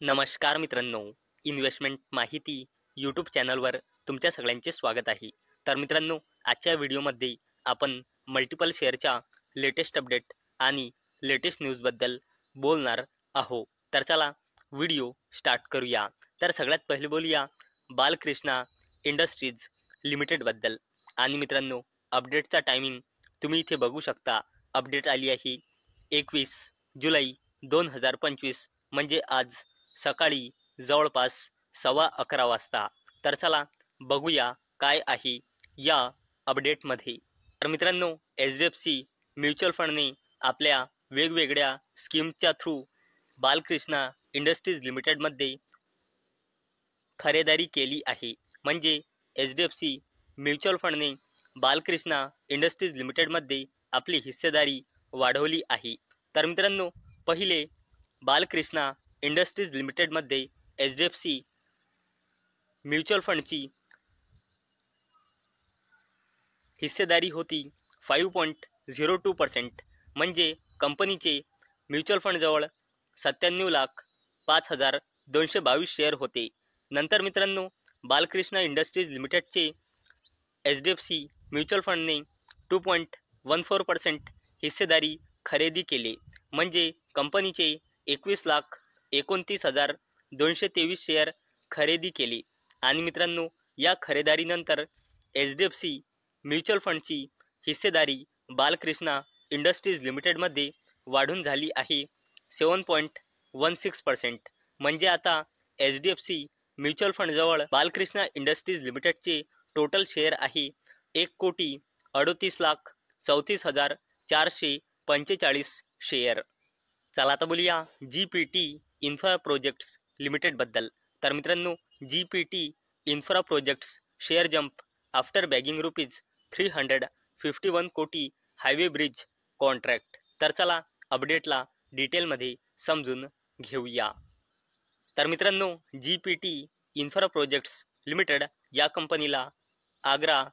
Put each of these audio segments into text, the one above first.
नमस्कार मित्रांनो, इन्व्हेस्टमेंट माहिती यूट्यूब चॅनलवर तुमच्या सगळ्यांचे स्वागत आहे. तर मित्रांनो, आजच्या व्हिडिओमध्ये आपण मल्टिपल शेअरच्या लेटेस्ट अपडेट आणि लेटेस्ट न्यूजबद्दल बोलणार आहोत. तर चला व्हिडिओ स्टार्ट करूया. तर सगळ्यात पहिले बोलूया बालकृष्णा इंडस्ट्रीज लिमिटेडबद्दल. आणि मित्रांनो, अपडेटचा टायमिंग तुम्ही इथे बघू शकता. अपडेट आली आहे 21 जुलै 2025 म्हणजे आज सकाळी जवळपास 11:15 वाजता. तर चला बघूया काय आहे या अपडेटमध्ये. तर मित्रांनो, HDFC म्युच्युअल फंडने आपल्या वेगवेगळ्या स्कीमच्या थ्रू बालकृष्णा इंडस्ट्रीज लिमिटेडमध्ये खरेदारी केली आहे. म्हणजे HDFC म्युच्युअल फंडने बालकृष्णा इंडस्ट्रीज लिमिटेडमध्ये आपली हिस्सेदारी वाढवली आहे. तर मित्रांनो, पहिले बालकृष्णा इंडस्ट्रीज लिमिटेडमध्ये HDFC म्युच्युअल फंडची हिस्सेदारी होती 5.02%. म्हणजे कंपनीचे म्युच्युअल फंडजवळ 97,05,222 शेअर होते. नंतर मित्रांनो, बालकृष्णा इंडस्ट्रीज लिमिटेडचे HDFC म्युच्युअल फंडने 2.14% हिस्सेदारी खरेदी केली. म्हणजे कंपनीचे 21,29,223 शेअर खरेदी केली. आणि मित्रांनो, या खरेदारीनंतर HDFC म्युच्युअल फंडची हिस्सेदारी बालकृष्णा इंडस्ट्रीज लिमिटेडमध्ये वाढून झाली आहे 7.16%. म्हणजे आता HDFC म्युच्युअल फंडजवळ बालकृष्णा इंडस्ट्रीज लिमिटेडचे टोटल शेअर आहे 1,38,34,445 शेअर. चला आता बोलूया GPT इन्फ्रा प्रोजेक्ट्स लिमिटेडबद्दल. तर मित्रांनो, GPT infra projects share jump after bagging ₹351 कोटी हायवे ब्रिज कॉन्ट्रॅक्ट. तर चला अपडेटला डिटेलमध्ये समजून घेऊया. तर मित्रांनो, GPT इन्फ्रा प्रोजेक्ट्स लिमिटेड या कंपनीला Agra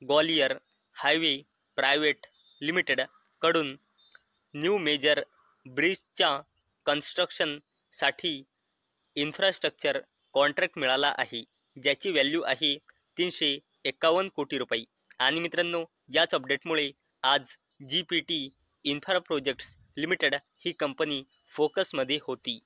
Gwalior highway private limited कडून न्यू मेजर ब्रिजच्या कन्स्ट्रक्शनसाठी इन्फ्रास्ट्रक्चर कॉन्ट्रॅक्ट मिळाला आहे, ज्याची व्हॅल्यू आहे 351 कोटी रुपये. आणि मित्रांनो, याच अपडेटमुळे आज GPT इन्फ्रा प्रोजेक्ट्स लिमिटेड ही कंपनी फोकसमध्ये होती.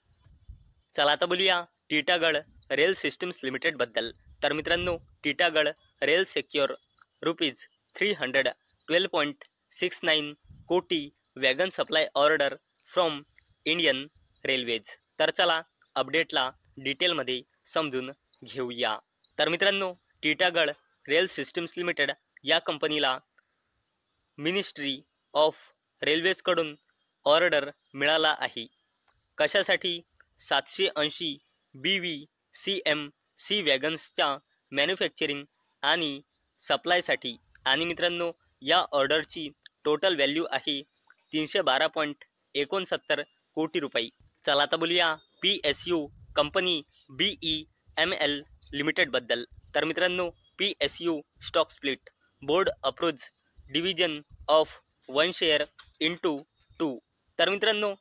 चला आता बोलूया टिटागढ रेल सिस्टम्स लिमिटेडबद्दल. तर मित्रांनो, टिटागढ रेल सेक्युअर ₹312.69 कोटी wagon supply order from Indian railways. तर चला अपडेटला डिटेलमध्ये समजून घेऊया. तर मित्रांनो, टिटागढ रेल सिस्टम्स लिमिटेड या कंपनीला मिनिस्ट्री ऑफ रेल्वेजकडून ऑर्डर मिळाला आहे. कशासाठी? 780 BVCM वॅगन्सच्या मॅन्युफॅक्चरिंग आणि सप्लायसाठी. आणि मित्रांनो, या ऑर्डरची टोटल व्हॅल्यू आहे 312.69 कोटी रुपये. चला आता बोलूया PSU कंपनी BEML लिमिटेडबद्दल. तर मित्रांनो, PSU stock split board approves division of 1 share into 2. तर मित्रांनो,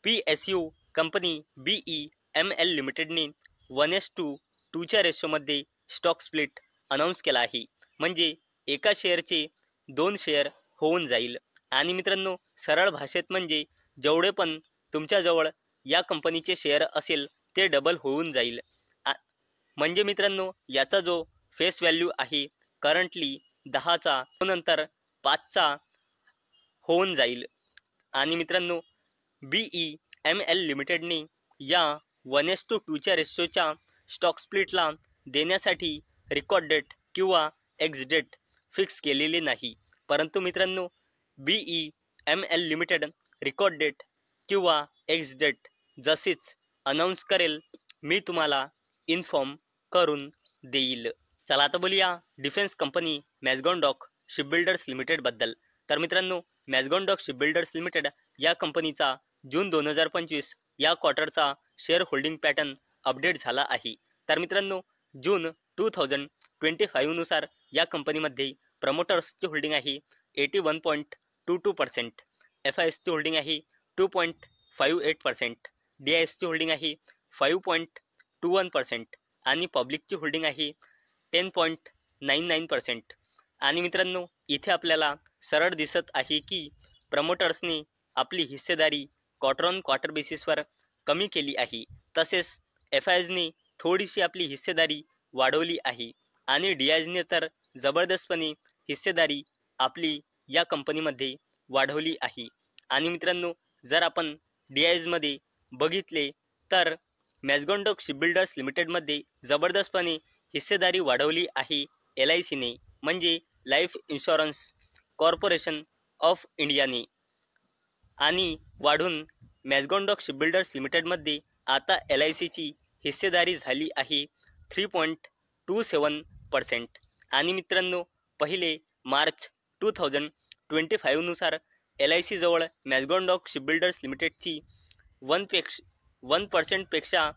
PSU कंपनी BEML लिमिटेडने 1:2च्या रेशोमध्ये स्टॉक स्प्लिट अनाऊन्स केला आहे. म्हणजे एका शेअरचे 2 शेअर होऊन जाईल. आणि मित्रांनो, सरळ भाषेत म्हणजे जेवढे पण तुमच्याजवळ या कंपनीचे शेअर असेल ते डबल होऊन जाईल. म्हणजे मित्रांनो, याचा जो फेस व्हॅल्यू आहे करंटली 10चा, नंतर 5चा होऊन जाईल. आणि मित्रांनो, BEML लिमिटेडने या 1:2च्या रेशोच्या स्टॉक स्प्लिटला देण्यासाठी रेकॉर्ड डेट किंवा एक्स डेट फिक्स केलेली नाही. परंतु मित्रांनो, BEML लिमिटेड रेकॉर्ड डेट किंवा एक्स डेट जशीच अनाऊन्स करेल मी तुम्हाला इन्फॉर्म करून देईल. चला आता बोलूया डिफेन्स कंपनी मॅझगॉन डॉक शिपबिल्डर्स लिमिटेडबद्दल. तर मित्रांनो, मॅझगॉन डॉक शिपबिल्डर्स लिमिटेड या कंपनीचा जून 2025 या क्वार्टरचा शेअर होल्डिंग पॅटर्न अपडेट झाला आहे. तर मित्रांनो, जून 2025 नुसार या कंपनीमध्ये प्रमोटर्सची होल्डिंग आहे 81.22%, FISची होल्डिंग आहे 2.58%, DISची होल्डिंग आहे 5.21% आणि पब्लिकची होल्डिंग आहे 10.99%. आणि मित्रांनो इथे आपल्याला सरळ दिसत आहे की प्रमोटर्सने आपली हिस्सेदारी क्वार्टर ऑन क्वार्टर बेसिसवर कमी केली आहे. तसेच FISने थोडीशी आपली हिस्सेदारी वाढवली आहे आणि DISने तर जबरदस्तपणे हिस्सेदारी आपली या कंपनीमध्ये वाढवली आहे. आणि मित्रांनो जर आपण DISमध्ये बघितले तर मॅझगॉन्डॉक शिपबिल्डर्स लिमिटेडमध्ये जबरदस्तपणे हिस्सेदारी वाढवली आहे LICने, म्हणजे लाईफ इन्शुरन्स कॉर्पोरेशन ऑफ इंडियाने, आणि वाढून मॅझगॉन्डॉक शिपबिल्डर्स लिमिटेडमध्ये आता LICची हिस्सेदारी झाली आहे 3.27%. आणि मित्रांनो पहिले मार्च 2025 नुसार LIC जवळ मॅझगॉन्डॉक शिपबिल्डर्स लिमिटेडची 1% पेक्षा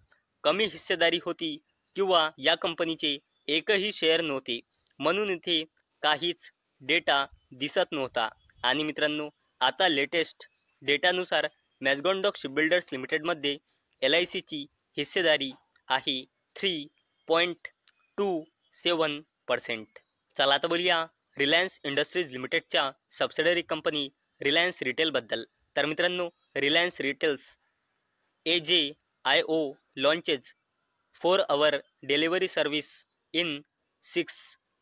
कमी हिस्सेदारी होती किंवा या कंपनीचे एकही शेअर नव्हते, म्हणून इथे काहीच डेटा दिसत नव्हता. आणि मित्रांनो आता लेटेस्ट डेटानुसार मॅझगॉन्डॉक शिपबिल्डर्स लिमिटेडमध्ये LICची हिस्सेदारी आहे 3.27%. चला आता बोलूया रिलायन्स इंडस्ट्रीज लिमिटेडच्या सबसिडरी कंपनी रिलायन्स रिटेलबद्दल. तर मित्रांनो Reliance retails AJIO launches 4-hour delivery service in 6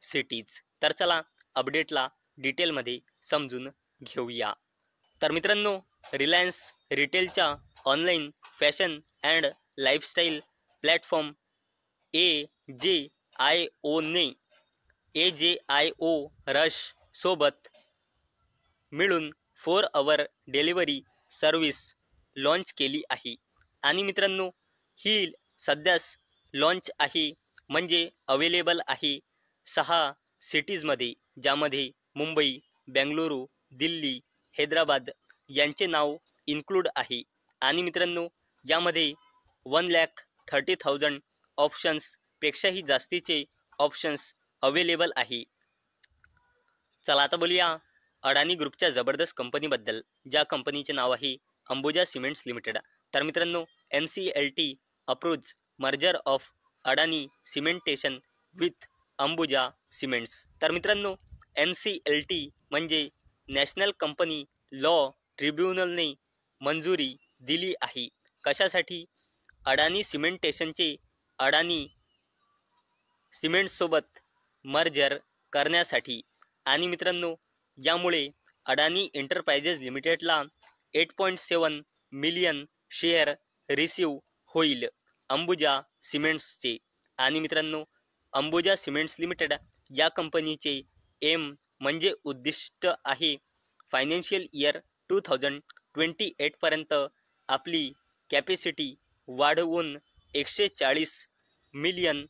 cities. तर चला अपडेटला डिटेलमध्ये समजून घेऊया. तर मित्रांनो रिलायन्स रिटेलच्या online fashion and lifestyle platform AJIO rush सोबत मिळून 4-hour डिलिव्हरी सर्व्हिस लॉन्च केली आहे. आणि मित्रांनो ही सध्याच लॉन्च आहे, म्हणजे अवेलेबल आहे 6 सिटीजमध्ये, ज्यामध्ये मुंबई, बेंगळुरू, दिल्ली, हैदराबाद यांचे नाव इन्क्लूड आहे. आणि मित्रांनो यामध्ये 1,30,000 ऑप्शन्सपेक्षाही जास्तीचे ऑप्शन्स अवेलेबल आहे. चला आता बोलूया अडानी ग्रुपच्या जबरदस्त कंपनीबद्दल, ज्या कंपनीचे नाव आहे अंबुजा सिमेंट्स लिमिटेड. तर मित्रांनो NCLT approves merger of Adani cementation with Ambuja cements. तर मित्रांनो NCLT म्हणजे नॅशनल कंपनी लॉ ट्रिब्युनलने मंजुरी दिली आहे. कशासाठी? अडानी सिमेंटेशनचे अडानी सिमेंट्ससोबत मर्जर करण्यासाठी. आणि मित्रांनो यामुळे अडानी एंटरप्राइजेस लिमिटेडला 8.7 मिलियन शेअर रिसीव होईल अंबुजा सिमेंट्सचे. आणि मित्रांनो अंबुजा सिमेंट्स लिमिटेड या कंपनीचे एम म्हणजे उद्दिष्ट आहे फायनान्शियल इयर 2028 पर्यंत आपली कॅपॅसिटी वाढवून 140 मिलियन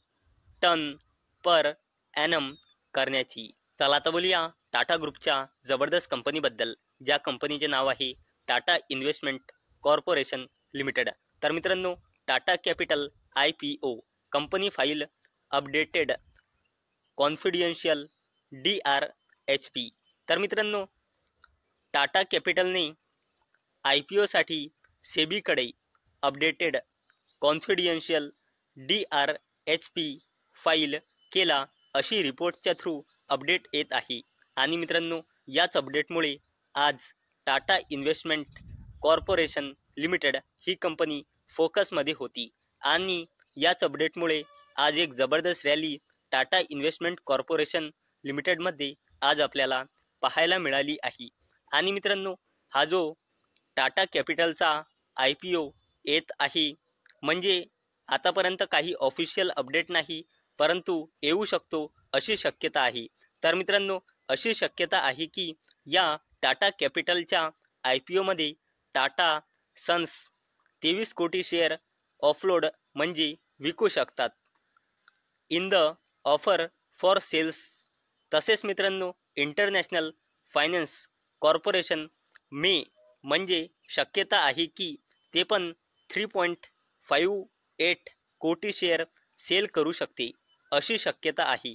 टन पर ॲनम करण्याची. चला आता बोलूया टाटा ग्रुपच्या जबरदस्त कंपनीबद्दल, ज्या कंपनीचे नाव आहे टाटा इन्व्हेस्टमेंट कॉर्पोरेशन लिमिटेड. तर मित्रांनो Tata capital IPO company file updated confidential DRHP. तर मित्रांनो टाटा कॅपिटलने IPOसाठी सेबीकडे अपडेटेड कॉन्फिडेन्शियल DRHP फाईल केला अशी रिपोर्टच्या थ्रू अपडेट येत आहे. आणि मित्रांनो याच अपडेटमुळे आज टाटा इन्व्हेस्टमेंट कॉर्पोरेशन लिमिटेड ही कंपनी फोकसमध्ये होती. आणि याच अपडेटमुळे आज एक जबरदस्त रॅली टाटा इन्व्हेस्टमेंट कॉर्पोरेशन लिमिटेडमध्ये आज आपल्याला पाहायला मिळाली आहे. आणि मित्रांनो हा जो टाटा कॅपिटलचा IPO येत आहे, म्हणजे आतापर्यंत काही ऑफिशियल अपडेट नाही, परंतु येऊ शकतो अशी शक्यता आहे. तर मित्रांनो अशी शक्यता आहे की या टाटा कॅपिटलच्या IPOमध्ये टाटा सन्स 23 कोटी शेअर ऑफलोड म्हणजे विकू शकतात in the offer for sales. तसेच मित्रांनो इंटरनॅशनल फायनान्स कॉर्पोरेशन म्हणजे शक्यता आहे की ते पण 3.58 कोटी शेअर सेल करू शकते अशी शक्यता आहे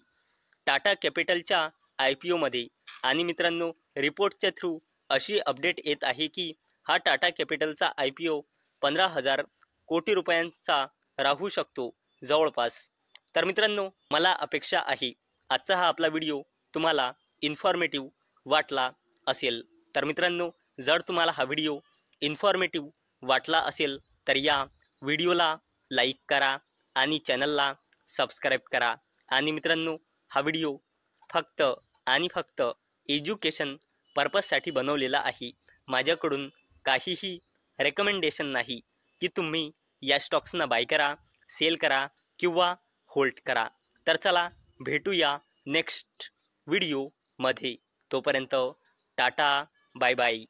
टाटा कॅपिटलच्या IPOमध्ये. आणि मित्रांनो रिपोर्टच्या थ्रू अशी अपडेट येत आहे की हा टाटा कॅपिटलचा IPO 15,000 कोटी रुपयांचा राहू शकतो जवळपास. तर मित्रांनो, मला अपेक्षा आहे आजचा हा आपला व्हिडिओ तुम्हाला इन्फॉर्मेटिव्ह वाटला असेल. तर मित्रांनो, जर तुम्हाला हा व्हिडिओ इन्फॉर्मेटिव्ह वाटला असेल तर या व्हिडिओला लाईक करा आणि चॅनलला सबस्क्राईब करा. आणि मित्रांनो, हा व्हिडिओ फक्त आणि फक्त एज्युकेशन पर्पजसाठी बनवलेला आहे. माझ्याकडून काहीही रेकमेंडेशन नाही की तुम्ही या स्टॉक्सना बाय करा, सेल करा किंवा होल्ड करा. तर चला भेटूया नेक्स्ट व्हिडिओमध्ये. तोपर्यंत टाटा, बाय बाय.